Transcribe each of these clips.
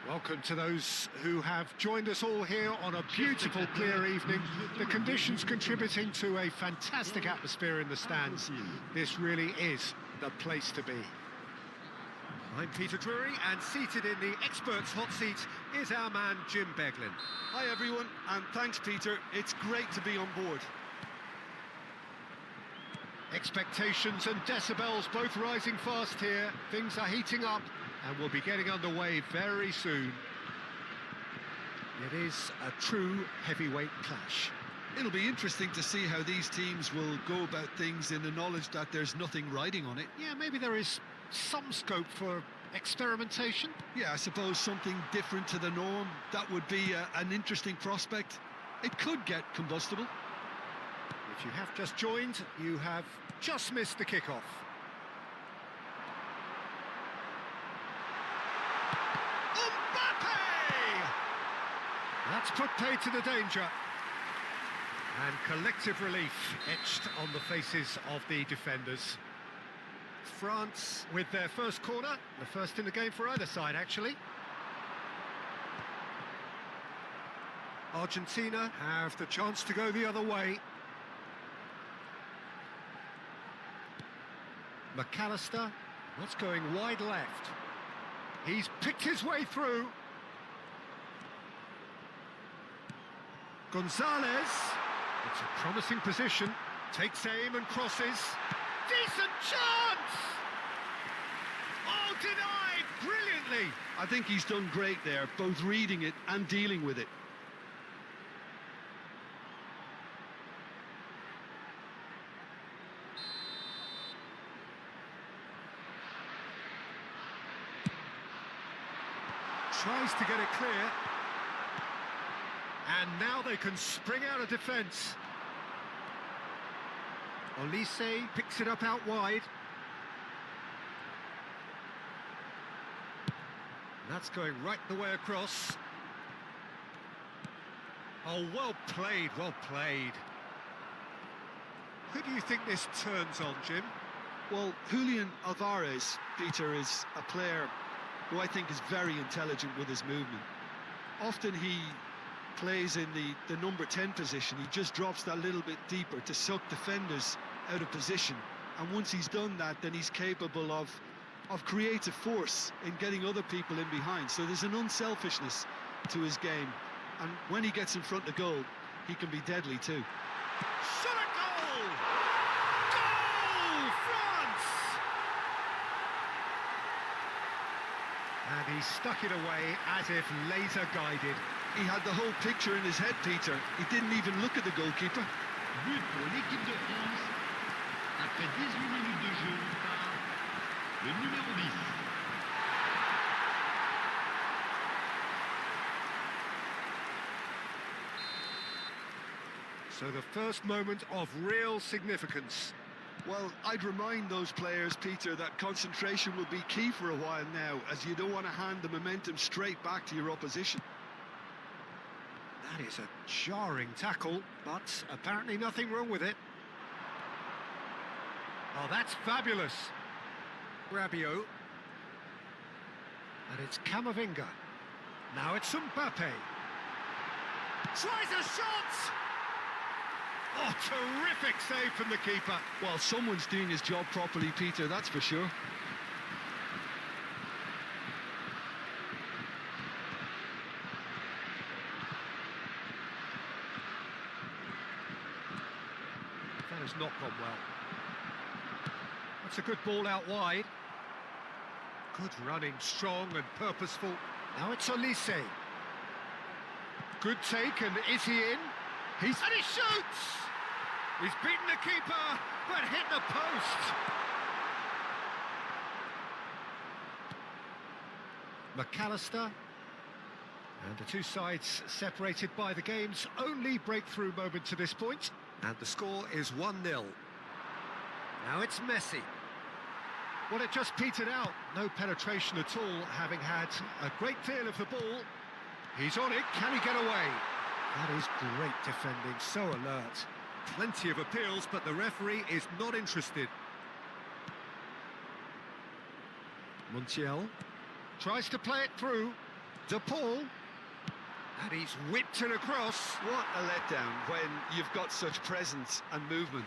Welcome to those who have joined us all here on a beautiful, clear evening. The conditions contributing to a fantastic atmosphere in the stands. This really is the place to be. I'm Peter Drury, and seated in the experts' hot seat is our man Jim Beglin. Hi everyone, and thanks Peter. It's great to be on board. Expectations and decibels both rising fast here. Things are heating up, and we'll be getting underway very soon. It is a true heavyweight clash. It'll be interesting to see how these teams will go about things in the knowledge that there's nothing riding on it. Yeah, maybe there is some scope for experimentation. Yeah, I suppose something different to the norm. That would be an interesting prospect. It could get combustible. If you have just joined, you have just missed the kickoff. That's put pay to the danger. And collective relief etched on the faces of the defenders. France with their first corner, the first in the game for either side, actually. Argentina have the chance to go the other way. McAllister, that's going wide left. He's picked his way through. Gonzalez, it's a promising position, takes aim and crosses. Decent chance! Oh, denied brilliantly! I think he's done great there, both reading it and dealing with it. Tries to get it clear. And now they can spring out of defence. Olise picks it up out wide. That's going right the way across. Oh, well played, well played. Who do you think this turns on, Jim? Well, Julian Alvarez, Peter, is a player who I think is very intelligent with his movement. Often he plays in the number 10 position. He just drops that little bit deeper to suck defenders out of position, and once he's done that, then he's capable of creative force in getting other people in behind. So there's an unselfishness to his game, and when he gets in front of goal, he can be deadly too. Shot a goal! Goal! France! And he stuck it away as if laser guided. He had the whole picture in his head, Peter. He didn't even look at the goalkeeper. But pour l'équipe de France, après 18 minutes de jeu par le numéro 10. So the first moment of real significance. Well, I'd remind those players, Peter, that concentration will be key for a while now, as you don't want to hand the momentum straight back to your opposition. That is a jarring tackle, but apparently nothing wrong with it. Oh, that's fabulous. Rabiot. And it's Camavinga. Now it's Mbappe. Tries a shot! Oh, terrific save from the keeper. Well, someone's doing his job properly, Peter, that's for sure. That has not gone well. That's a good ball out wide. Good running, strong and purposeful. Now it's Olise. Good take, and is he in? And he shoots! He's beaten the keeper, but hit the post. McAllister. And the two sides separated by the game's only breakthrough moment to this point. And the score is 1-0. Now it's Messi. Well, it just petered out. No penetration at all, having had a great deal of the ball. He's on it. Can he get away? That is great defending, so alert. Plenty of appeals, but the referee is not interested. Montiel tries to play it through. De Paul. And he's whipped it across. What a letdown when you've got such presence and movement.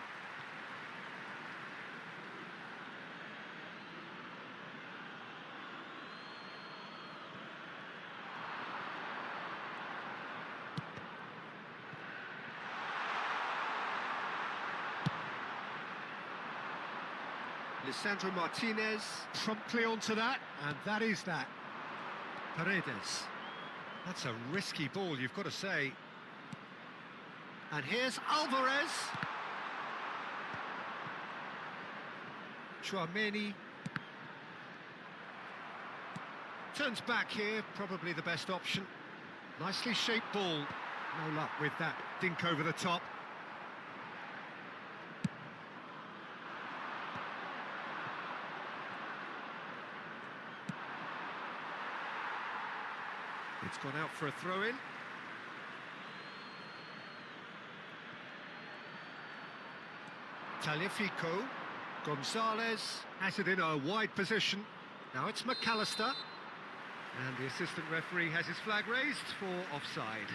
Lisandro Martinez promptly onto that, and that is that. Paredes. That's a risky ball, you've got to say. And here's Alvarez. Chouameni. Turns back here, probably the best option. Nicely shaped ball. No luck with that dink over the top. It's gone out for a throw-in. Taliafico. Gonzalez has it in a wide position. Now it's McAllister. And the assistant referee has his flag raised for offside.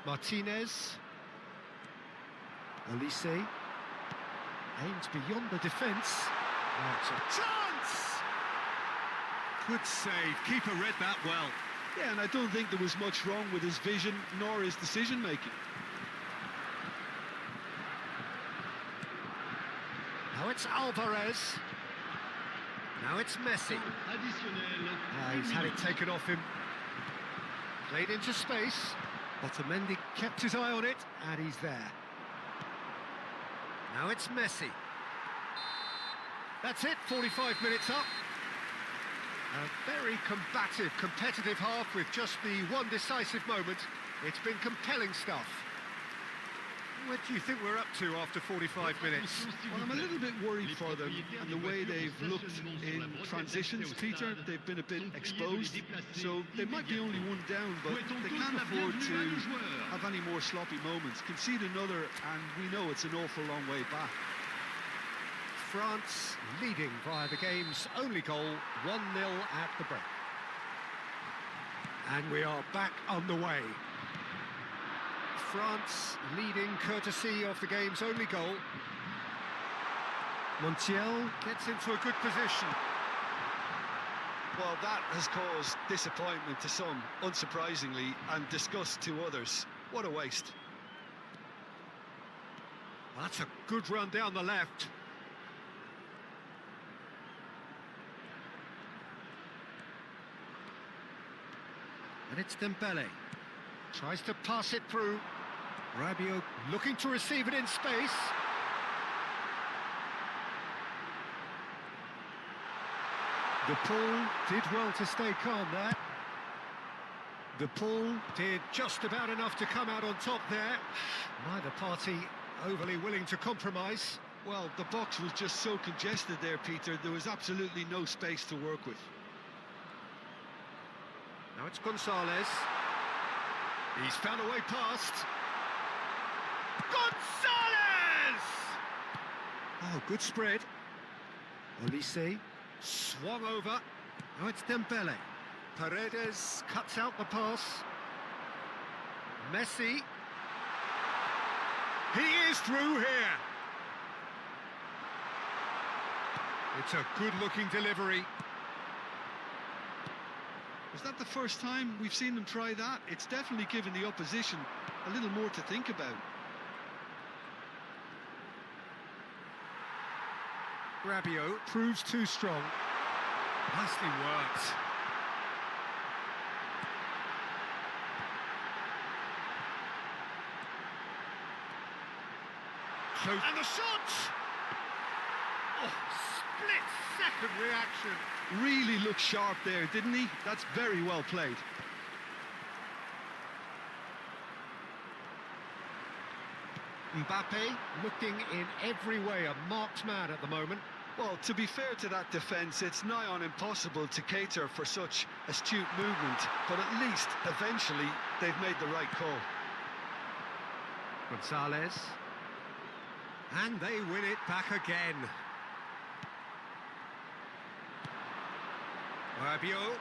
Martinez. Olise. Aims beyond the defence. Oh, it's a chance! Good save. Keeper read that well. Yeah, and I don't think there was much wrong with his vision nor his decision-making. Now it's Alvarez. Now it's Messi. He's had it taken off him. Played into space. Otamendi kept his eye on it, and he's there. Now it's Messi. That's it, 45 minutes up. A very combative, competitive half with just the one decisive moment. It's been compelling stuff. What do you think we're up to after 45 minutes? Well, I'm a little bit worried for them and the way they've looked in transitions, Peter. They've been a bit exposed, so they might be only one down, but they can't afford to have any more sloppy moments. Concede another, and we know it's an awful long way back. France leading via the game's only goal, 1-0 at the break. And we are back underway. France leading courtesy of the game's only goal. Montiel gets into a good position. Well, that has caused disappointment to some, unsurprisingly, and disgust to others. What a waste. Well, that's a good run down the left. And it's Dembele. Tries to pass it through. Rabiot looking to receive it in space. De Paul did well to stay calm there. De Paul did just about enough to come out on top there. Neither party overly willing to compromise. Well, the box was just so congested there, Peter. There was absolutely no space to work with. Now it's Gonzalez. He's found a way past. Gonzalez! Oh, good spread. Olise swung over. Now it's Dembele. Paredes cuts out the pass. Messi. He is through here. It's a good-looking delivery. Was that the first time we've seen them try that? It's definitely given the opposition a little more to think about. Rabiot proves too strong. Nicely worked. Close. And the shot! Oh, split-second reaction. Really looked sharp there, didn't he? That's very well played. Mbappe looking in every way a marked man at the moment. Well, to be fair to that defence, it's nigh on impossible to cater for such astute movement, but at least, eventually, they've made the right call. Gonzalez. And they win it back again. Rabiot.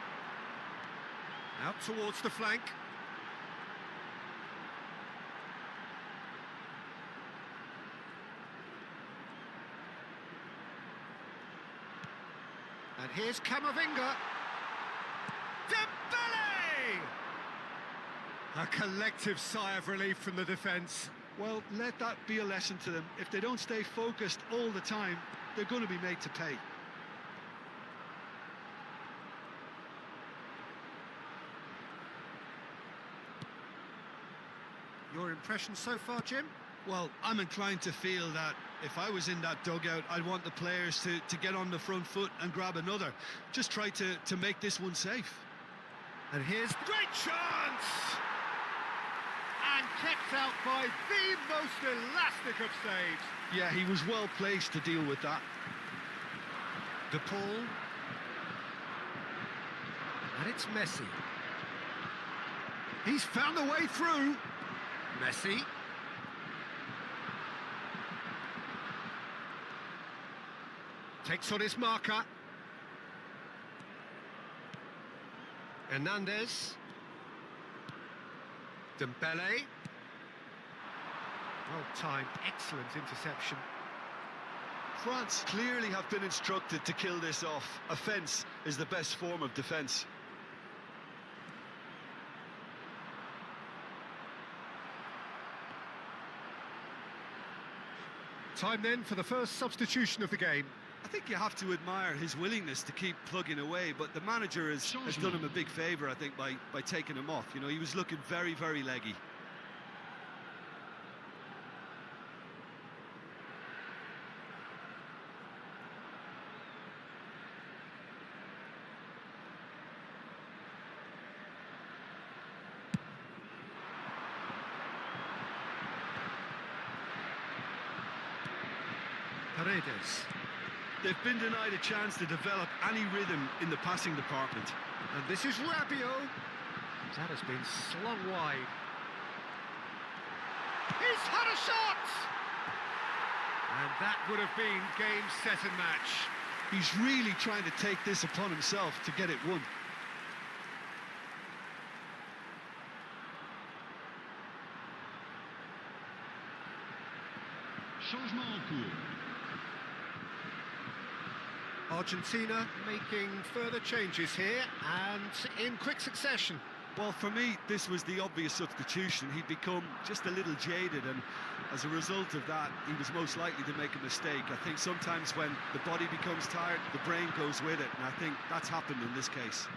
Out towards the flank. And here's Camavinga. Dembele! A collective sigh of relief from the defence. Well, let that be a lesson to them. If they don't stay focused all the time, they're going to be made to pay. Your impression so far, Jim? Well, I'm inclined to feel that if I was in that dugout, I'd want the players to get on the front foot and grab another. Just try to make this one safe. And here's the great chance! And kept out by the most elastic of saves. Yeah, he was well placed to deal with that. De Paul. And it's Messi. He's found a way through. Messi. Takes on his marker. Hernandez. Dembele. Well timed, excellent interception. France clearly have been instructed to kill this off. Offence is the best form of defence. Time then for the first substitution of the game. I think you have to admire his willingness to keep plugging away, but the manager has done him a big favour, I think, by taking him off. You know, he was looking very, very leggy. Paredes. They've been denied a chance to develop any rhythm in the passing department. And this is Rabiot. That has been slung wide. He's had a shot! And that would have been game, set and match. He's really trying to take this upon himself to get it won. Changement en cours. Argentina making further changes here and in quick succession. Well, for me, this was the obvious substitution. He'd become just a little jaded, and as a result of that, he was most likely to make a mistake. I think sometimes when the body becomes tired, the brain goes with it, and I think that's happened in this case.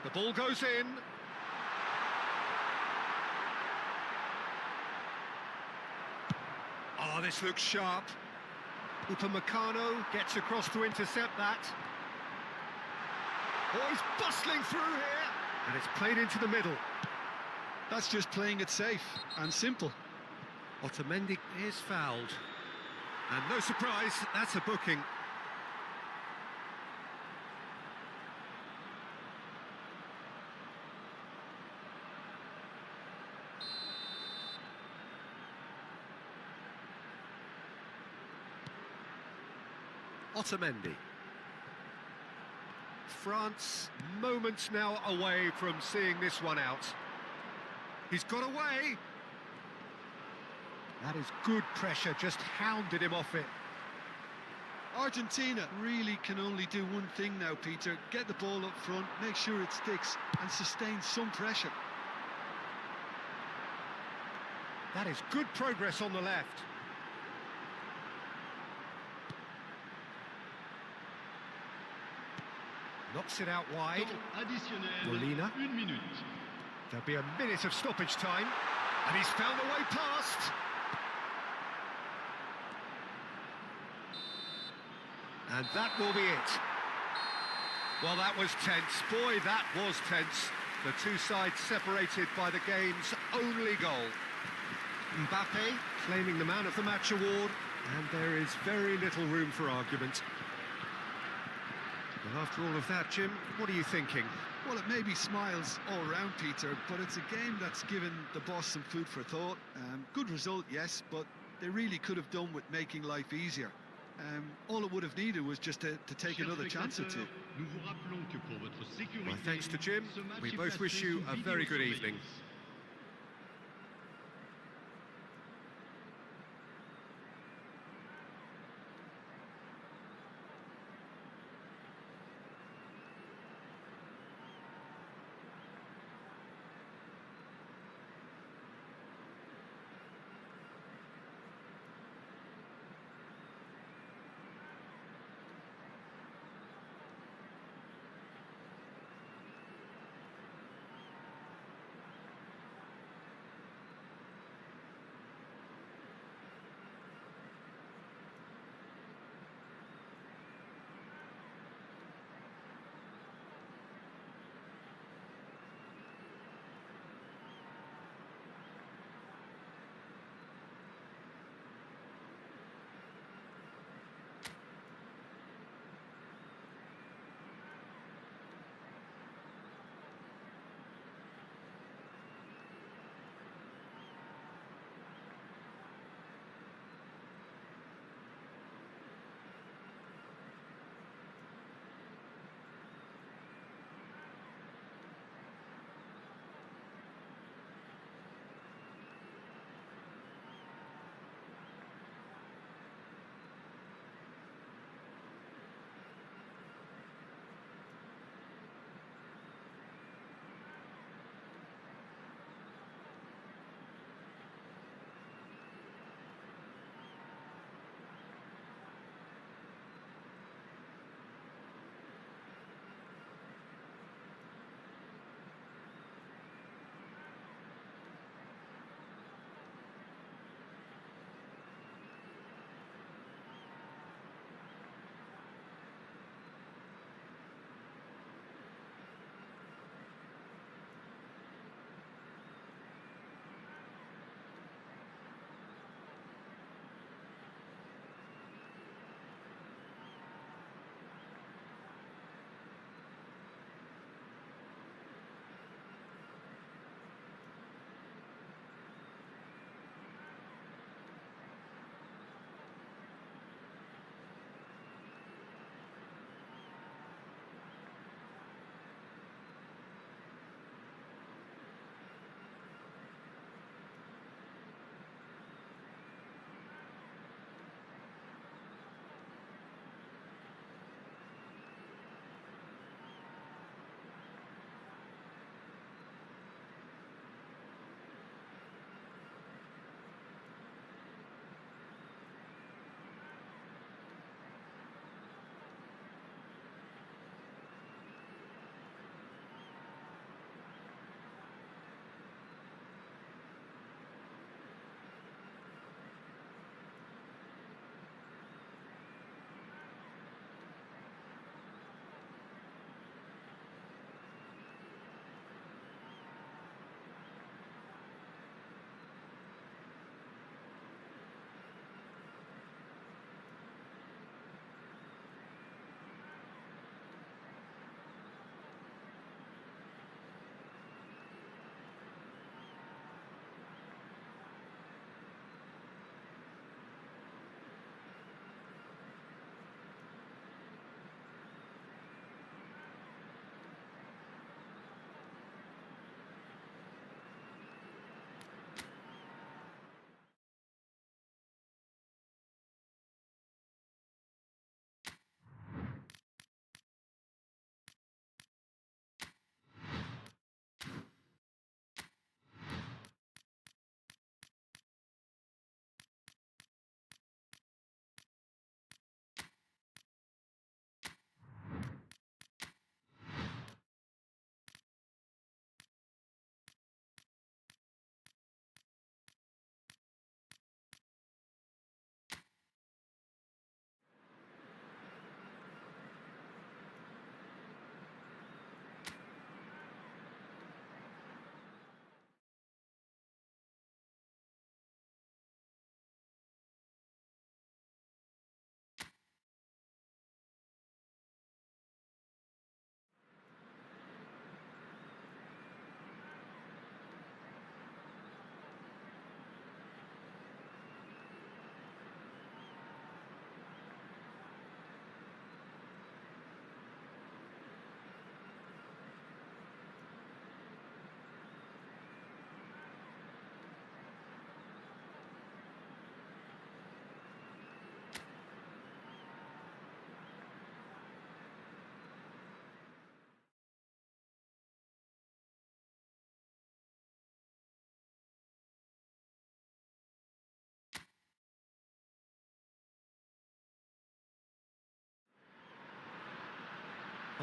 The ball goes in. Oh, this looks sharp. Upamecano gets across to intercept that. Oh, he's bustling through here. And it's played into the middle. That's just playing it safe and simple. Otamendi is fouled. And no surprise, that's a booking. Otamendi. France moments now away from seeing this one out. He's got away. That is good pressure, just hounded him off it. Argentina really can only do one thing now, Peter. Get the ball up front, make sure it sticks, and sustain some pressure. That is good progress on the left. Knocks it out wide. Additionnel, Molina. 1 minute. There'll be a minute of stoppage time. And he's found a way past. And that will be it. Well, that was tense. Boy, that was tense. The two sides separated by the game's only goal. Mbappe claiming the Man of the Match award, and there is very little room for argument. Well, after all of that, Jim, what are you thinking? Well, it may be smiles all round, Peter, but it's a game that's given the boss some food for thought. Good result, yes, but they really could have done with making life easier. All it would have needed was just to take another chance or two. Well, thanks to Jim, we both wish you a very good evening.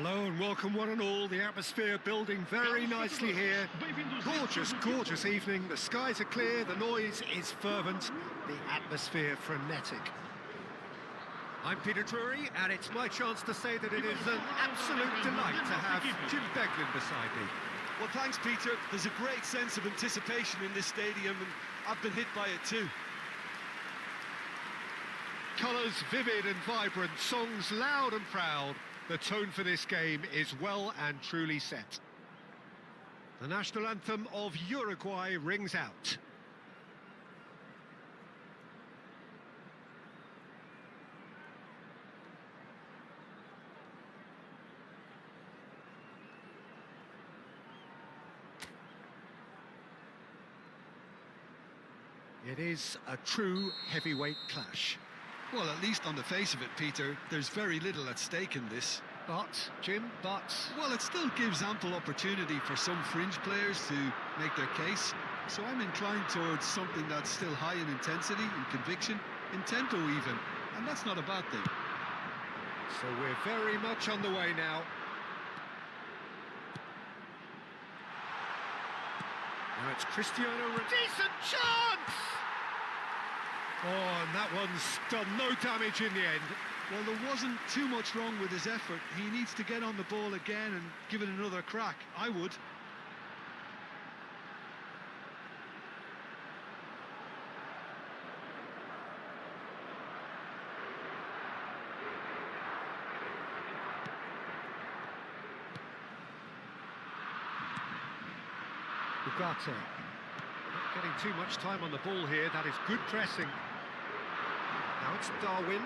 Hello and welcome one and all. The atmosphere building very nicely here. Gorgeous, gorgeous evening. The skies are clear, the noise is fervent, the atmosphere frenetic. I'm Peter Drury, and it's my chance to say that it is an absolute delight to have Jim Beglin beside me. Well, thanks, Peter. There's a great sense of anticipation in this stadium, and I've been hit by it too. Colours vivid and vibrant, songs loud and proud. The tone for this game is well and truly set. The national anthem of Uruguay rings out. It is a true heavyweight clash. Well, at least on the face of it, Peter, there's very little at stake in this. But, Jim, Well, it still gives ample opportunity for some fringe players to make their case. So I'm inclined towards something that's still high in intensity and conviction, in tempo even. And that's not a bad thing. So we're very much on the way now. Now it's Cristiano Ronaldo. Decent chance! Oh, and that one's done no damage in the end. Well, there wasn't too much wrong with his effort. He needs to get on the ball again and give it another crack. I would. BACCHA. Not getting too much time on the ball here. That is good pressing. Now it's Darwin.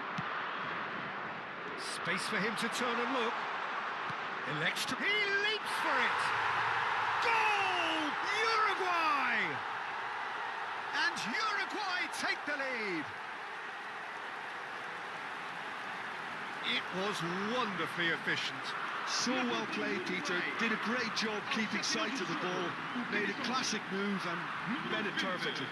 Space for him to turn and look. Elects to... He leaps for it! Goal! Uruguay! And Uruguay take the lead. It was wonderfully efficient. So well played, Peter. Did a great job keeping sight of the ball. Made a classic move and read it perfectly.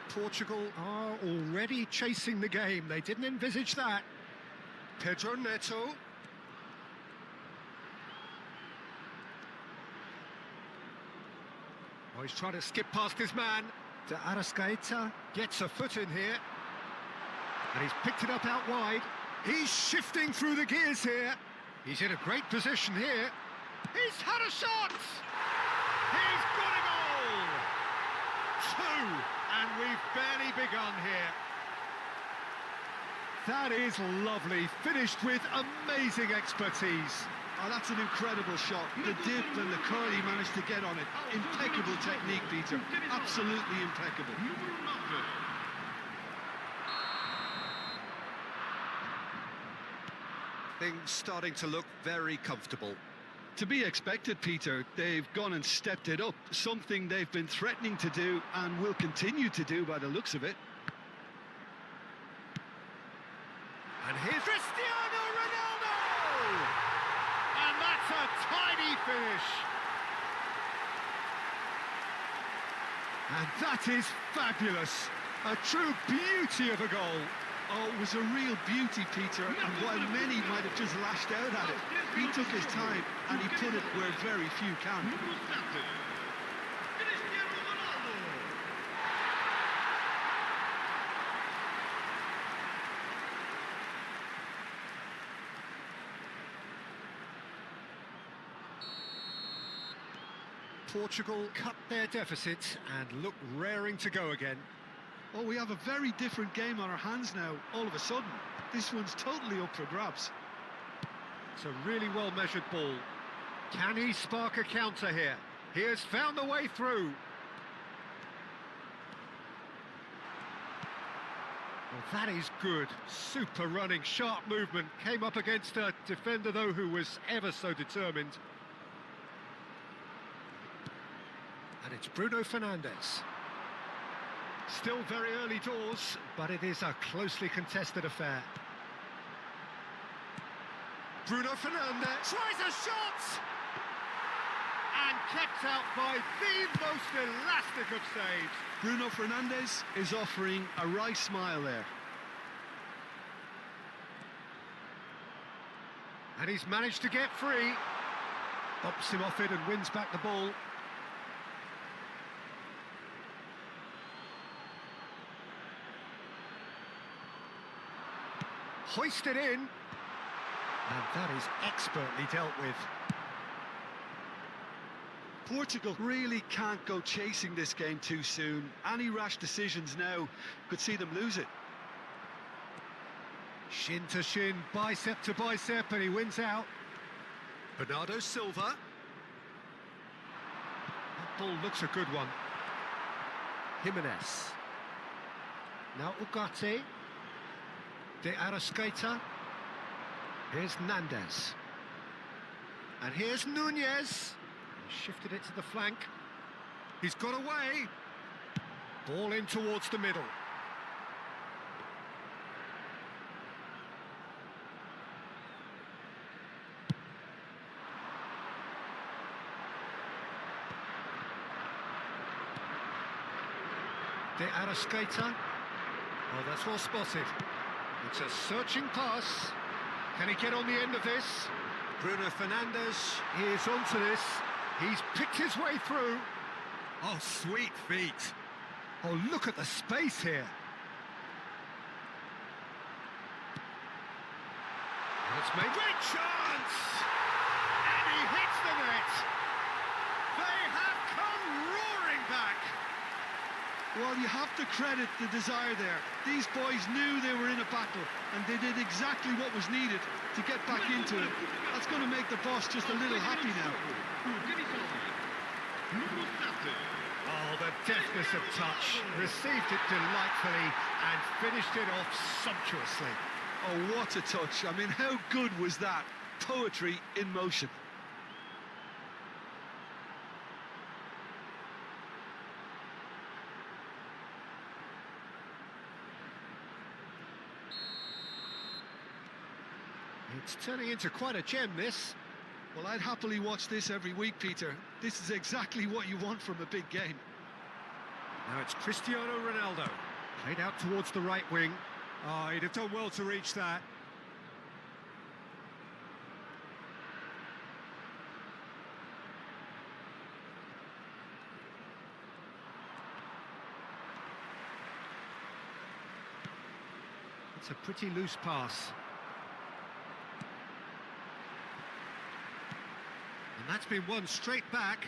Portugal are already chasing the game. They didn't envisage that. Pedro Neto. Oh, he's trying to skip past his man. De Arrascaeta gets a foot in here. And he's picked it up out wide. He's shifting through the gears here. He's in a great position here. He's had a shot! He's got a goal! Two, and we've barely begun here. That is lovely, finished with amazing expertise. Oh, that's an incredible shot. The dip and the curl he managed to get on it. Impeccable technique, Peter. Absolutely impeccable. Things starting to look very comfortable. To be expected, Peter. They've gone and stepped it up. Something they've been threatening to do and will continue to do by the looks of it. And here's Cristiano Ronaldo! And that's a tidy finish. And that is fabulous. A true beauty of a goal. Oh, it was a real beauty, Peter, and while many might have just lashed out at it, he took his time and he put it where very few can. Portugal cut their deficit and look raring to go again. Oh, we have a very different game on our hands now, all of a sudden. This one's totally up for grabs. It's a really well-measured ball. Can he spark a counter here? He has found the way through. Well, that is good. Super running, sharp movement. Came up against a defender, though, who was ever so determined. And it's Bruno Fernandes. Still very early doors, but it is a closely contested affair. Bruno Fernandes tries a shot! And kept out by the most elastic of saves. Bruno Fernandes is offering a wry smile there. And he's managed to get free. Bumps him off it and wins back the ball. Hoisted in. And that is expertly dealt with. Portugal really can't go chasing this game too soon. Any rash decisions now could see them lose it. Shin to shin, bicep to bicep, and he wins out. Bernardo Silva. That ball looks a good one. Jimenez. Now Ugarte. De Arrascaeta. Here's Nandez. And here's Nunez. He shifted it to the flank. He's got away. Ball in towards the middle. De Arrascaeta. Oh, that's well spotted. It's a searching pass. Can he get on the end of this? Bruno Fernandes is onto this. He's picked his way through. Oh, sweet feet. Oh, look at the space here. And it's made with chance! And he hits the net! They have come roaring back! Well, you have to credit the desire there. These boys knew they were in a battle, and they did exactly what was needed to get back into it. That's going to make the boss just a little happy now. Oh, the deftness of touch. Received it delightfully and finished it off sumptuously. Oh, what a touch. I mean, how good was that? Poetry in motion. It's turning into quite a gem, this. Well, I'd happily watch this every week, Peter. This is exactly what you want from a big game. Now it's Cristiano Ronaldo. Played out towards the right wing. Oh, he'd have done well to reach that. It's a pretty loose pass. And that's been won straight back.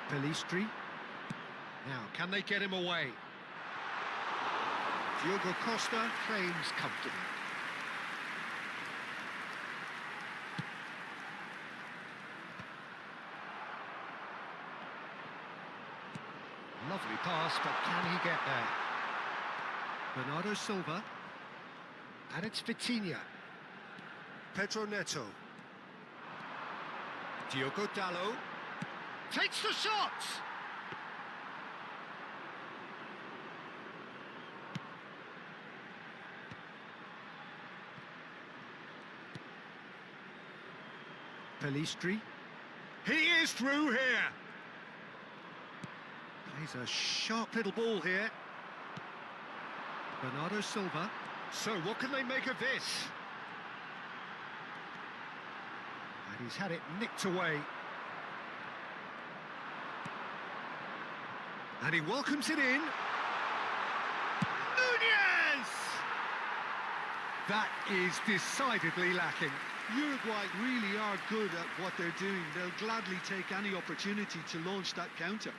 Pelistri. Now, can they get him away? Diogo Costa claims comfortably. Lovely pass, but can he get there? Bernardo Silva. And it's Vitinha. Pedro Neto. Diogo Dalot. Takes the shot! Pelistri. He is through here! Plays a sharp little ball here. Bernardo Silva. So what can they make of this? And he's had it nicked away. And he welcomes it in. Nunez! That is decidedly lacking. Uruguay really are good at what they're doing. They'll gladly take any opportunity to launch that counter.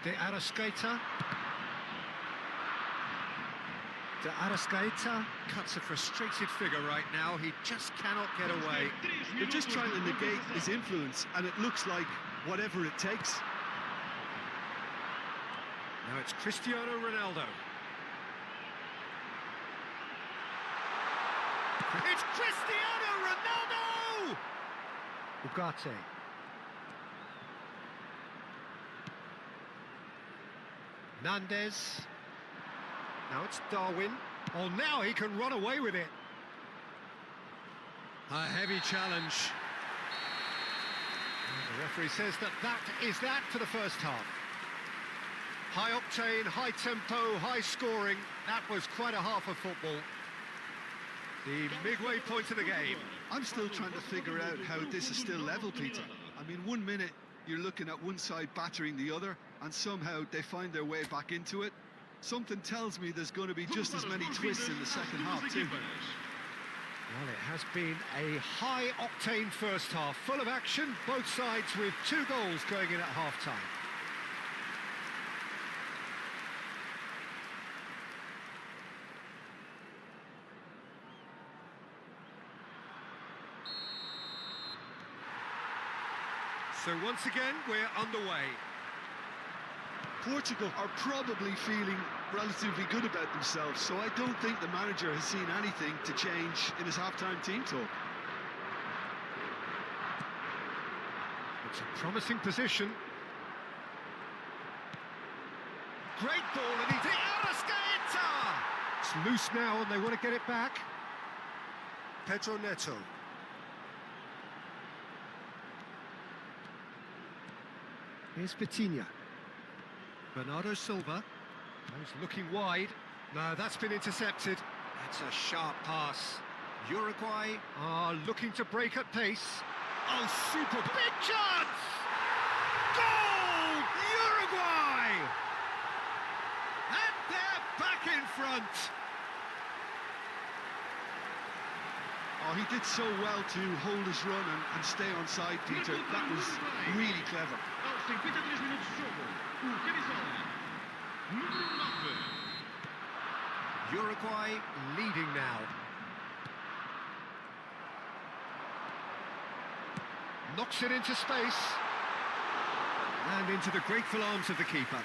De Arrascaeta. De Arrascaeta cuts a frustrated figure right now. He just cannot get away. They're just trying to negate his influence, and it looks like whatever it takes. Now it's Cristiano Ronaldo. It's Cristiano Ronaldo! Ugarte. Nandez. Now it's Darwin. Oh, now he can run away with it. A heavy challenge. And the referee says that is that for the first half. High octane, high tempo, high scoring. That was quite a half of football. The midway point of the game. I'm still trying to figure out how this is still level, Peter. I mean, 1 minute you're looking at one side battering the other, and somehow they find their way back into it. Something tells me there's going to be just as many twists in the second half too. Well, it has been a high-octane first half, full of action, both sides with 2 goals going in at half-time. So once again, we're underway. Portugal are probably feeling relatively good about themselves, so I don't think the manager has seen anything to change in his half-time team talk. It's a promising position. Great ball, and he's it's loose now, and they want to get it back. Pedro Neto. Here's Vitinha. Bernardo Silva. He's looking wide. No, that's been intercepted. That's a sharp pass. Uruguay are looking to break at pace. Oh, super big chance! Goal! Uruguay! And they're back in front. Oh, he did so well to hold his run and stay on side, Peter. That was really clever. Uruguay leading now. Knocks it into space. And into the grateful arms of the keeper.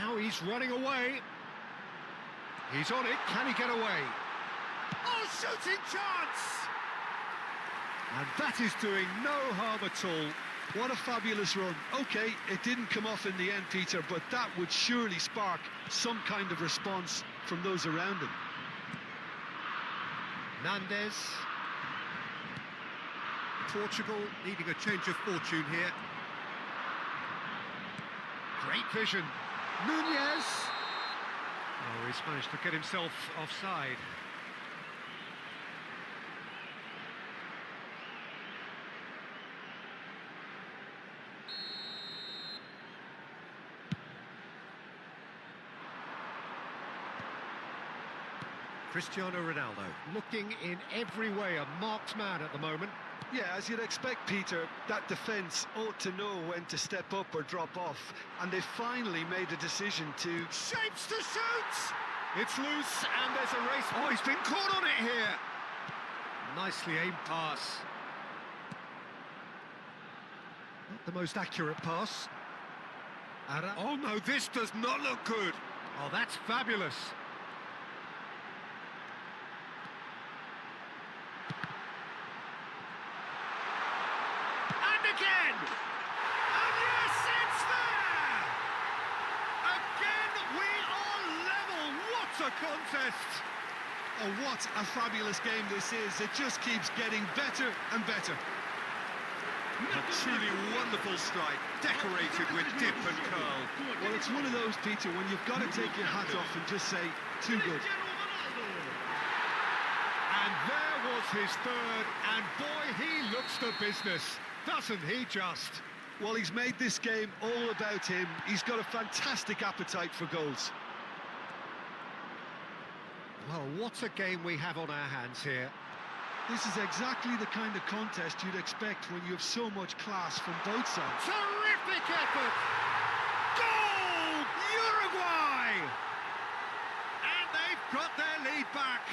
Now he's running away. He's on it. Can he get away? Oh, shooting chance! And that is doing no harm at all. What a fabulous run. OK, it didn't come off in the end, Peter, but that would surely spark some kind of response from those around him. Nandez. Portugal needing a change of fortune here. Great vision. Nunez. Oh, he's managed to get himself offside. Cristiano Ronaldo, looking in every way a marked man at the moment. Yeah, as you'd expect, Peter, that defence ought to know when to step up or drop off, and they finally made a decision to... Shapes to shoot! It's loose, and there's a race. Oh, he's been caught on it here! Nicely aimed pass. Not the most accurate pass. Oh no, this does not look good. Oh, that's fabulous. Again! And yes, it's there! Again, we are level. What a contest! Oh, what a fabulous game this is. It just keeps getting better and better. A truly wonderful strike, decorated with dip and curl. Well, it's one of those, Peter, when you've got to take your hat off and just say, too good. And there was his third, and boy, he looks the business. Doesn't he just? Well, he's made this game all about him. He's got a fantastic appetite for goals. Well, what a game we have on our hands here. This is exactly the kind of contest you'd expect when you have so much class from both sides. Terrific effort! Goal! Uruguay! And they've got their lead back.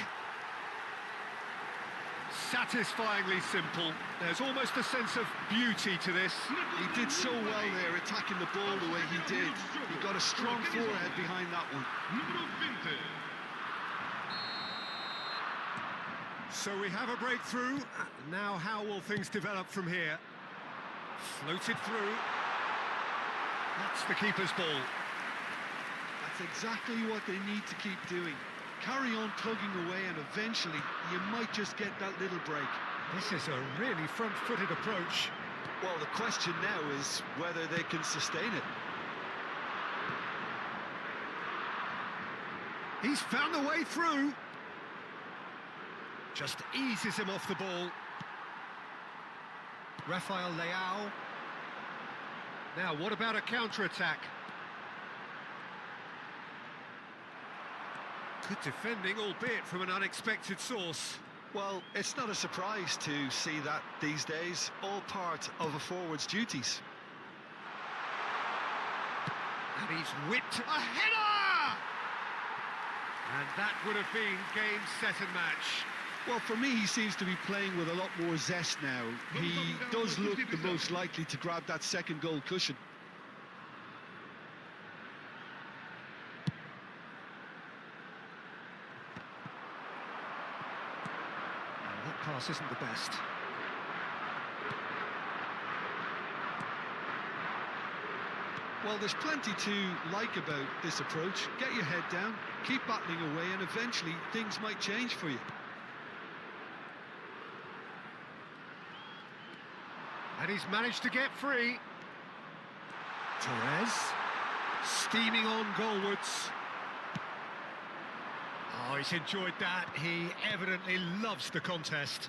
Satisfyingly simple. There's almost a sense of beauty to this. He did so well there, attacking the ball the way he did. He got a strong forehead behind that one. So we have a breakthrough. Now how will things develop from here? Floated through. That's the keeper's ball. That's exactly what they need to keep doing. Carry on plugging away and eventually you might just get that little break. This is a really front-footed approach. Well, the question now is whether they can sustain it. He's found a way through. Just eases him off the ball. Rafael Leao. Now, what about a counter-attack? Good defending, albeit from an unexpected source. Well, it's not a surprise to see that these days, all part of a forward's duties. And he's whipped a header! And that would have been game, set and match. Well, for me, he seems to be playing with a lot more zest now. He does look the most likely to grab that second goal cushion. That pass isn't the best. Well, there's plenty to like about this approach. Get your head down, keep battling away, and eventually things might change for you. And he's managed to get free. Torres, steaming on goalwards. Oh, he's enjoyed that. He evidently loves the contest.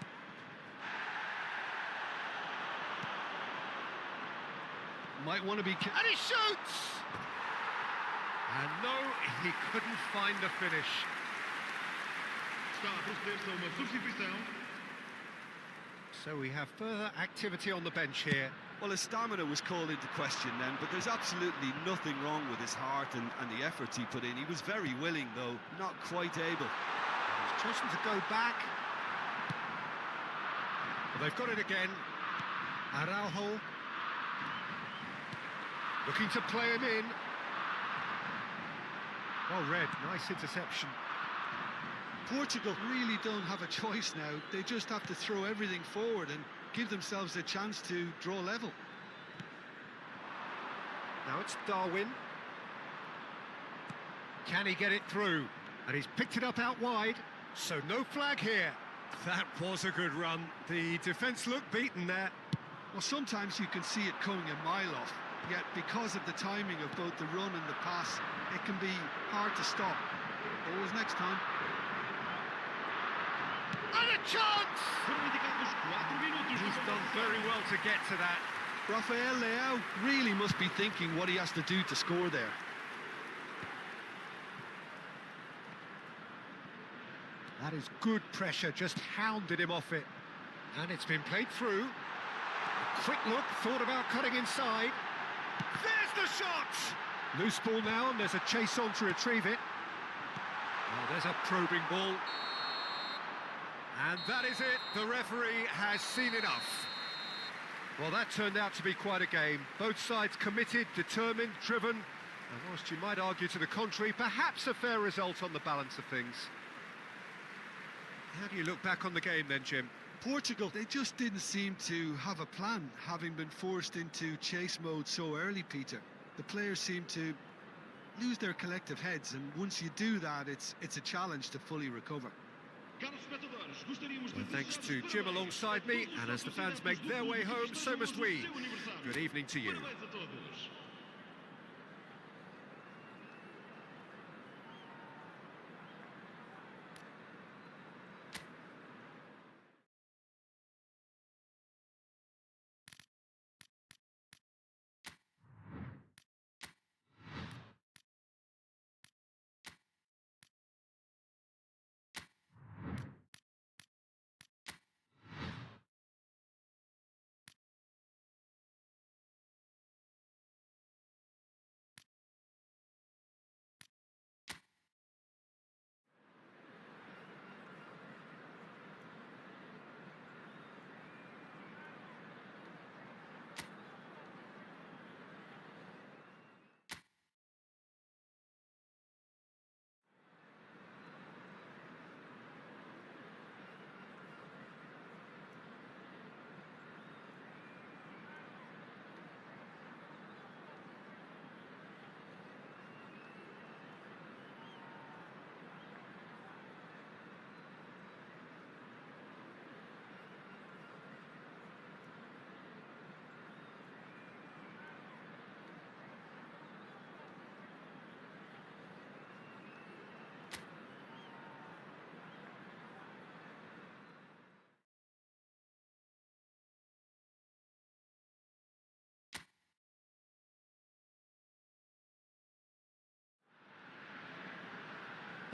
Might want to be... And he shoots! And no, he couldn't find the finish. Está a proceder-se a uma substituição. So we have further activity on the bench here. Well, his stamina was called into question then, but there's absolutely nothing wrong with his heart and the efforts he put in. He was very willing, though, not quite able. He's chosen to go back. Well, they've got it again. Araujo. Looking to play him in. Well read, nice interception. Portugal really don't have a choice now. They just have to throw everything forward and give themselves a chance to draw level. Now it's Darwin. Can he get it through? And he's picked it up out wide, so no flag here. That was a good run. The defence looked beaten there. Well, sometimes you can see it coming a mile off, yet because of the timing of both the run and the pass, it can be hard to stop. Always next time. And a chance! Foram indicados 4 minutos. He's done very well to get to that. Rafael Leao really must be thinking what he has to do to score there. That is good pressure, just hounded him off it. And it's been played through. A quick look, thought about cutting inside. There's the shot! Loose ball now, and there's a chase on to retrieve it. Oh, there's a probing ball. And that is it. The referee has seen enough. Well, that turned out to be quite a game. Both sides committed, determined, driven. And whilst you might argue to the contrary, perhaps a fair result on the balance of things. How do you look back on the game then, Jim? Portugal, they just didn't seem to have a plan, having been forced into chase mode so early, Peter. The players seem to lose their collective heads, and once you do that, it's a challenge to fully recover. Well, thanks to Jim alongside me, and as the fans make their way home, so must we. Good evening to you.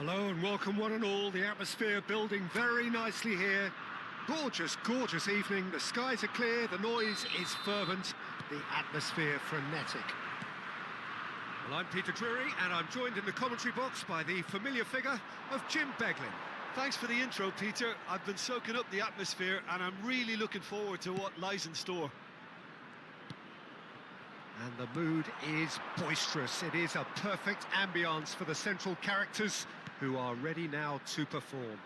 Hello and welcome one and all. The atmosphere building very nicely here. Gorgeous, gorgeous evening. The skies are clear, the noise is fervent, the atmosphere frenetic. Well, I'm Peter Drury and I'm joined in the commentary box by the familiar figure of Jim Beglin. Thanks for the intro, Peter. I've been soaking up the atmosphere and I'm really looking forward to what lies in store. And the mood is boisterous. It is a perfect ambience for the central characters who are ready now to perform.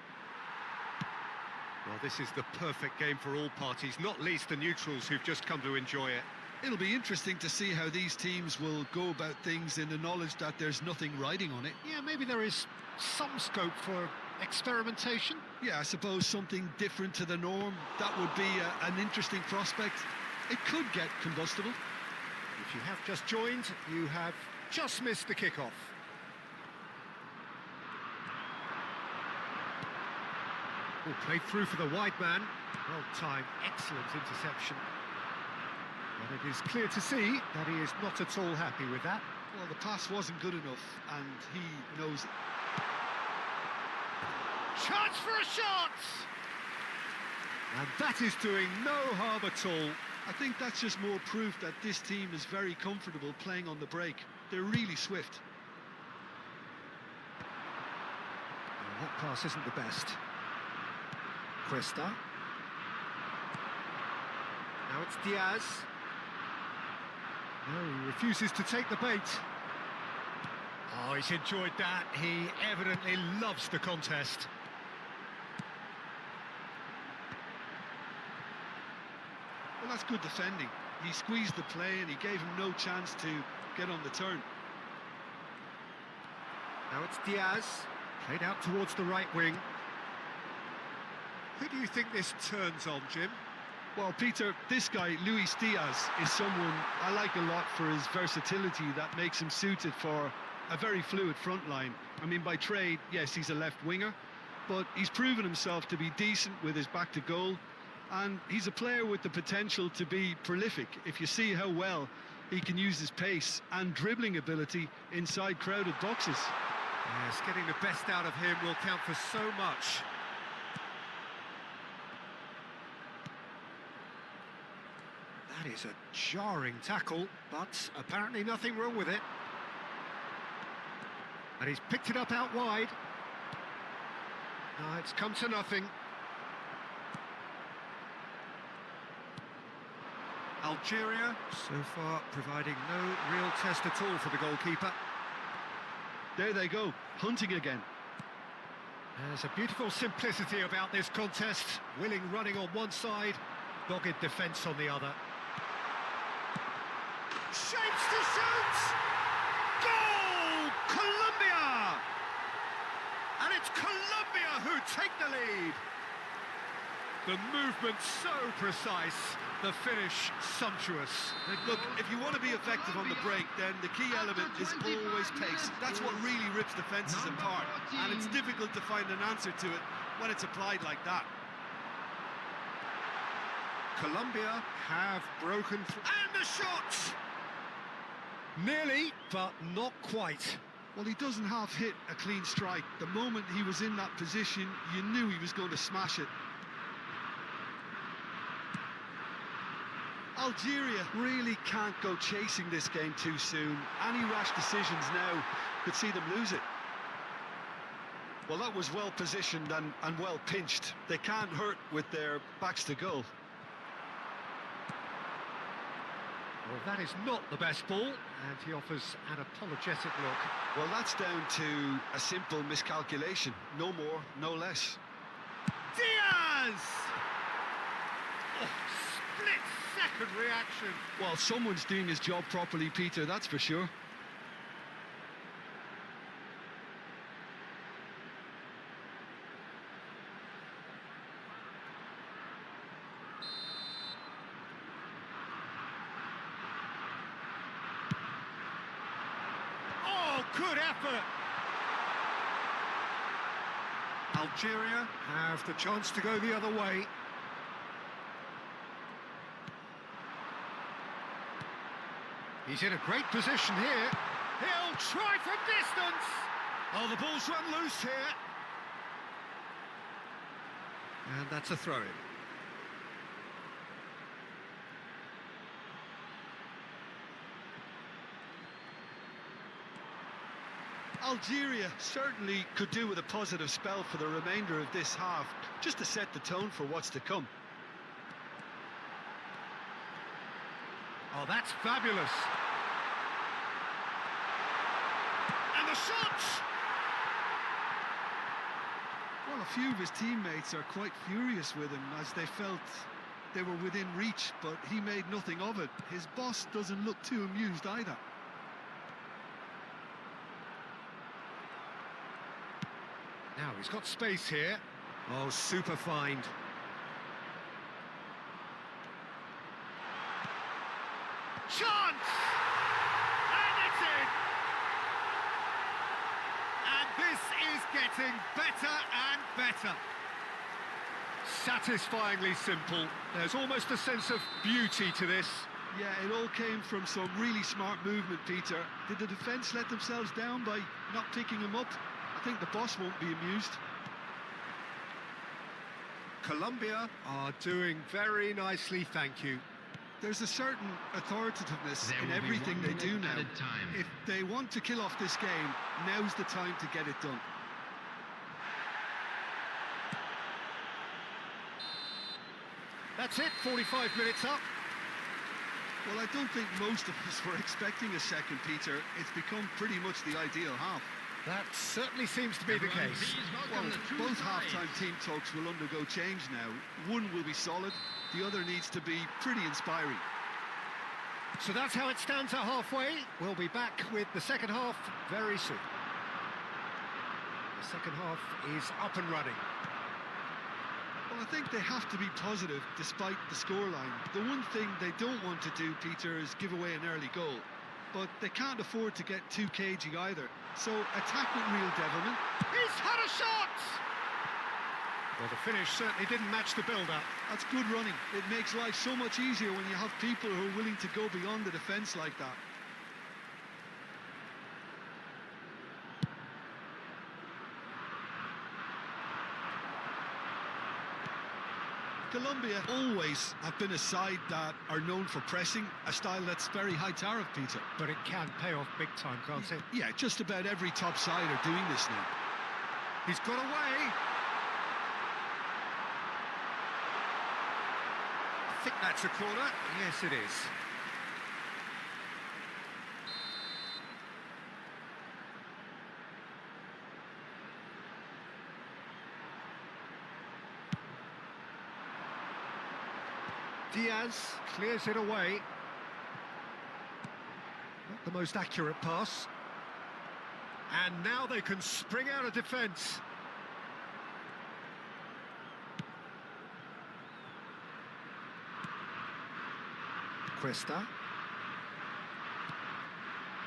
Well, this is the perfect game for all parties, not least the neutrals who've just come to enjoy it. It'll be interesting to see how these teams will go about things in the knowledge that there's nothing riding on it. Yeah, maybe there is some scope for experimentation. Yeah, I suppose something different to the norm. That would be an interesting prospect. It could get combustible. If you have just joined, you have just missed the kickoff. Oh, played through for the wide man. Well timed, excellent interception. But it is clear to see that he is not at all happy with that. Well, the pass wasn't good enough, and he knows it. Chance for a shot! And that is doing no harm at all. I think that's just more proof that this team is very comfortable playing on the break. They're really swift. Well, that pass isn't the best. Cuesta. Now it's Diaz. No, he refuses to take the bait. Oh, he's enjoyed that. He evidently loves the contest. Well, that's good defending. He squeezed the play and he gave him no chance to get on the turn. Now it's Diaz. Played out towards the right wing. Who do you think this turns on, Jim? Well, Peter, this guy, Luis Diaz, is someone I like a lot for his versatility that makes him suited for a very fluid front line. I mean, by trade, yes, he's a left winger, but he's proven himself to be decent with his back to goal, and he's a player with the potential to be prolific if you see how well he can use his pace and dribbling ability inside crowded boxes. Yes, getting the best out of him will count for so much. That is a jarring tackle, but apparently nothing wrong with it. And he's picked it up out wide. It's come to nothing. Algeria, so far, providing no real test at all for the goalkeeper. There they go, hunting again. There's a beautiful simplicity about this contest. Willing running on one side, dogged defence on the other. Shapes to shoot! Goal! Colombia! And it's Colombia who take the lead. The movement so precise, the finish sumptuous. Look, if you want to be effective on the break, then the key element is always pace. That's what really rips defences apart, and it's difficult to find an answer to it when it's applied like that. Colombia have broken through. And the shot! Nearly, but not quite. Well, he doesn't half hit a clean strike. The moment he was in that position, you knew he was going to smash it. Algeria really can't go chasing this game too soon. Any rash decisions now could see them lose it. Well, that was well positioned and well pinched. They can't hurt with their backs to goal. Well, that is not the best ball, and he offers an apologetic look. Well, that's down to a simple miscalculation. No more, no less. Diaz! Oh, split-second reaction. Well, someone's doing his job properly, Peter, that's for sure. Good effort. Algeria have the chance to go the other way. He's in a great position here. He'll try from distance. Oh, the ball's run loose here. And that's a throw-in. Algeria certainly could do with a positive spell for the remainder of this half, just to set the tone for what's to come. Oh, that's fabulous. And the shot! Well, a few of his teammates are quite furious with him as they felt they were within reach, but he made nothing of it. His boss doesn't look too amused either. Now he's got space here. Oh, super find. Chance! And it's in! And this is getting better and better. Satisfyingly simple. There's almost a sense of beauty to this. Yeah, it all came from some really smart movement, Peter. Did the defence let themselves down by not picking him up? I think the boss won't be amused. Colombia are doing very nicely, thank you. There's a certain authoritativeness in everything they do now. If they want to kill off this game, now's the time to get it done. That's it, 45 minutes up. Well, I don't think most of us were expecting a second, Peter. It's become pretty much the ideal half. That certainly seems to be the case. Well, both half-time team talks will undergo change now. One will be solid, the other needs to be pretty inspiring. So that's how it stands at halfway. We'll be back with the second half very soon. The second half is up and running. Well, I think they have to be positive despite the scoreline. The one thing they don't want to do, Peter, is give away an early goal. But they can't afford to get too cagey either. So attack with real devilment. He's had a shot! Well, the finish certainly didn't match the build-up. That's good running. It makes life so much easier when you have people who are willing to go beyond the defence like that. Colombia always have been a side that are known for pressing, a style that's very high tariff, Peter. But it can pay off big time, can't it? Yeah, just about every top side are doing this now. He's got away. I think that's a corner. Yes, it is. Diaz clears it away. Not the most accurate pass. And now they can spring out of defence. Cuesta.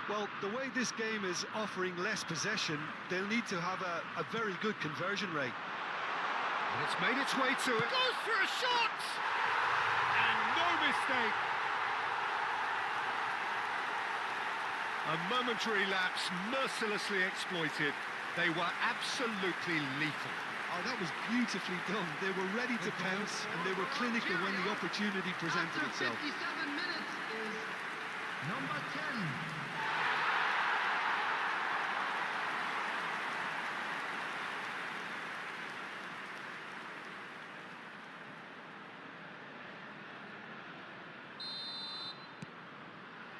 Well, the way this game is offering less possession, they'll need to have a very good conversion rate. And it's made its way to it. Goes for a shot! And no mistake. A momentary lapse mercilessly exploited. They were absolutely lethal. Oh, that was beautifully done. They were ready to pounce and they were clinical when the opportunity presented itself. 57 minutes is number 10.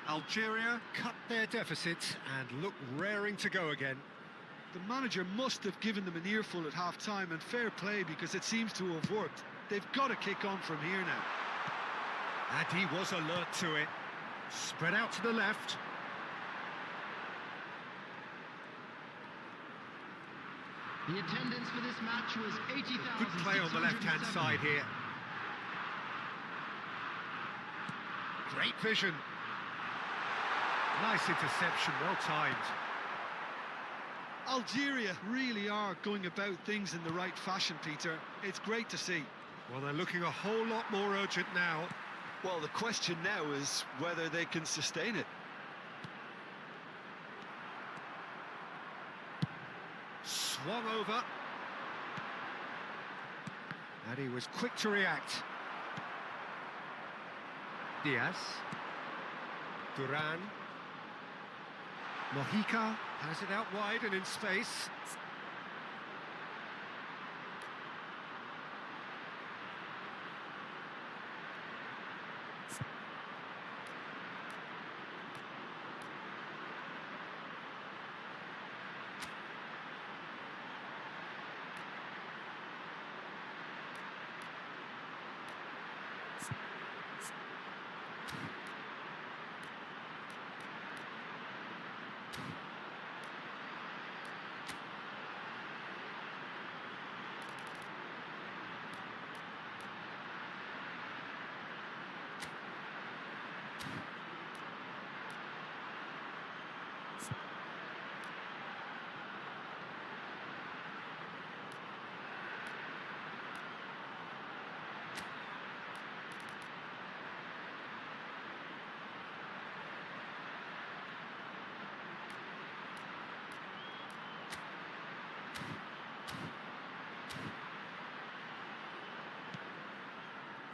Algeria cut their deficit and look raring to go again. The manager must have given them an earful at half-time, and fair play because it seems to have worked. They've got to kick on from here now. And he was alert to it. Spread out to the left. The attendance for this match was 80,000. Good play on the left-hand side here. Great vision. Nice interception, well timed. Algeria really are going about things in the right fashion, Peter. It's great to see. Well, they're looking a whole lot more urgent now. Well, the question now is whether they can sustain it. swung over. And he was quick to react. Diaz. Duran. Mojica has it out wide and in space.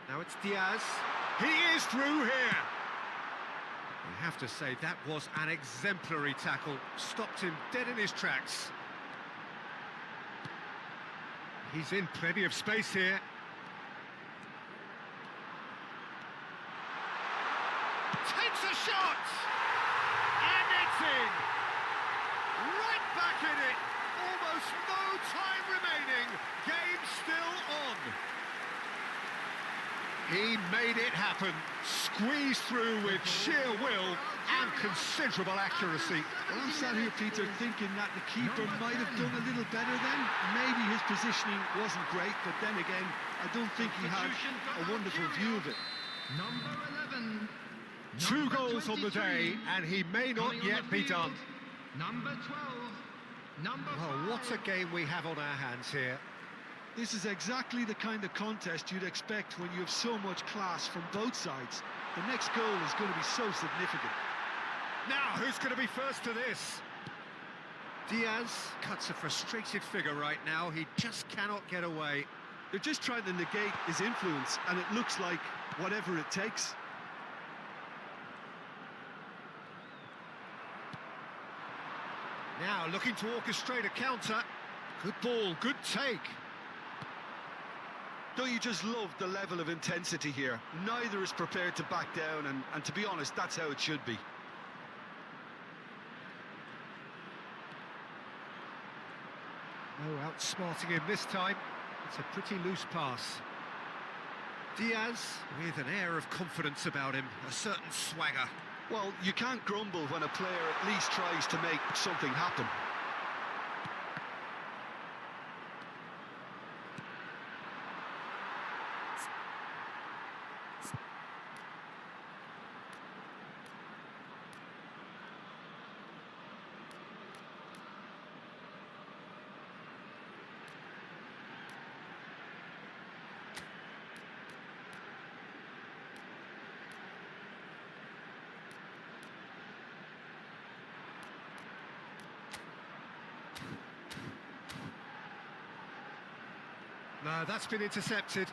Now it's Diaz. He is through here. I have to say, that was an exemplary tackle. Stopped him dead in his tracks. He's in plenty of space here. Takes a shot! And it's in! Right back in it! Almost no time remaining. Game still on. He made it happen, squeezed through with sheer will and considerable accuracy. Well, I'm sat here, Peter, thinking that the keeper might have done a little better then. Maybe his positioning wasn't great, but then again, I don't think he had a wonderful view of it. Number 11. 2 goals on the day, and he may not yet be done. Number 12. Number 5. Well, what a game we have on our hands here. This is exactly the kind of contest you'd expect when you have so much class from both sides. The next goal is going to be so significant. Now, who's going to be first to this? Diaz cuts a frustrated figure right now. He just cannot get away. They're just trying to negate his influence, and it looks like whatever it takes. Now, looking to orchestrate a counter. Good ball, good take. Don't you just love the level of intensity here? Neither is prepared to back down, and to be honest, that's how it should be. No outsmarting him this time. It's a pretty loose pass. Diaz with an air of confidence about him, a certain swagger. Well, you can't grumble when a player at least tries to make something happen. No, that's been intercepted.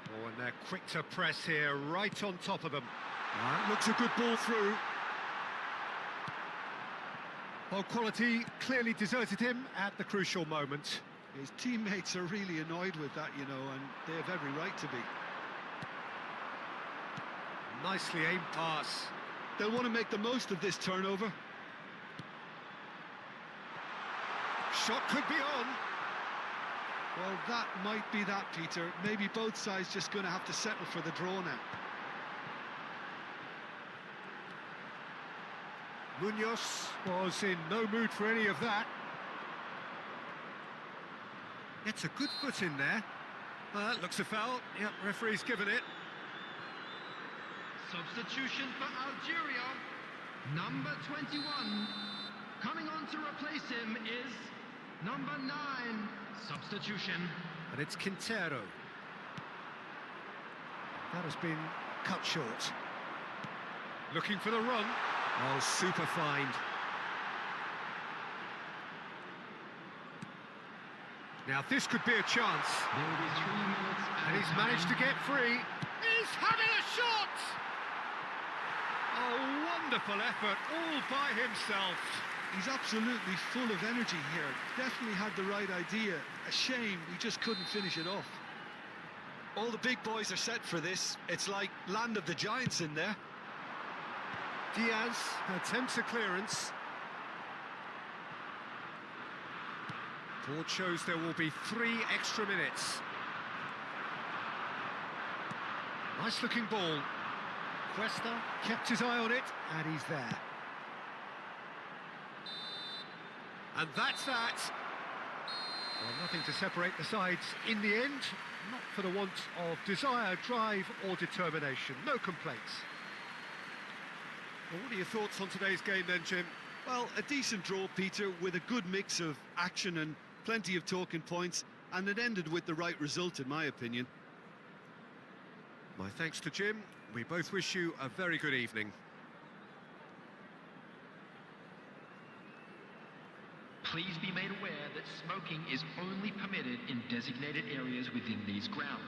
Oh, and they're quick to press here, right on top of them. Looks a good ball through. Well, quality clearly deserted him at the crucial moment. His teammates are really annoyed with that, you know, and they have every right to be. Nicely aimed pass. They'll want to make the most of this turnover. Shot could be on. Well, that might be that, Peter. Maybe both sides just going to have to settle for the draw now. Munoz was in no mood for any of that. Gets a good foot in there. Looks a foul. Yep, referee's given it. Substitution for Algeria. Number 21. Coming on to replace him is number 9. Substitution. And it's Quintero. That has been cut short. Looking for the run. Oh, super find. Now this could be a chance. There will be 3 minutes. And he's managed to get free. He's having a shot! Oh, wonderful effort, all by himself. He's absolutely full of energy here. Definitely had the right idea. A shame he just couldn't finish it off. All the big boys are set for this. It's like land of the giants in there. Diaz attempts a clearance. Board shows there will be 3 extra minutes. Nice looking ball. Cuesta kept his eye on it, and he's there. And that's that. Well, nothing to separate the sides in the end, not for the want of desire, drive or determination. No complaints. Well, what are your thoughts on today's game then, Jim? Well, a decent draw, Peter, with a good mix of action and plenty of talking points, and it ended with the right result, in my opinion. My thanks to Jim. We both wish you a very good evening. Please be made aware that smoking is only permitted in designated areas within these grounds.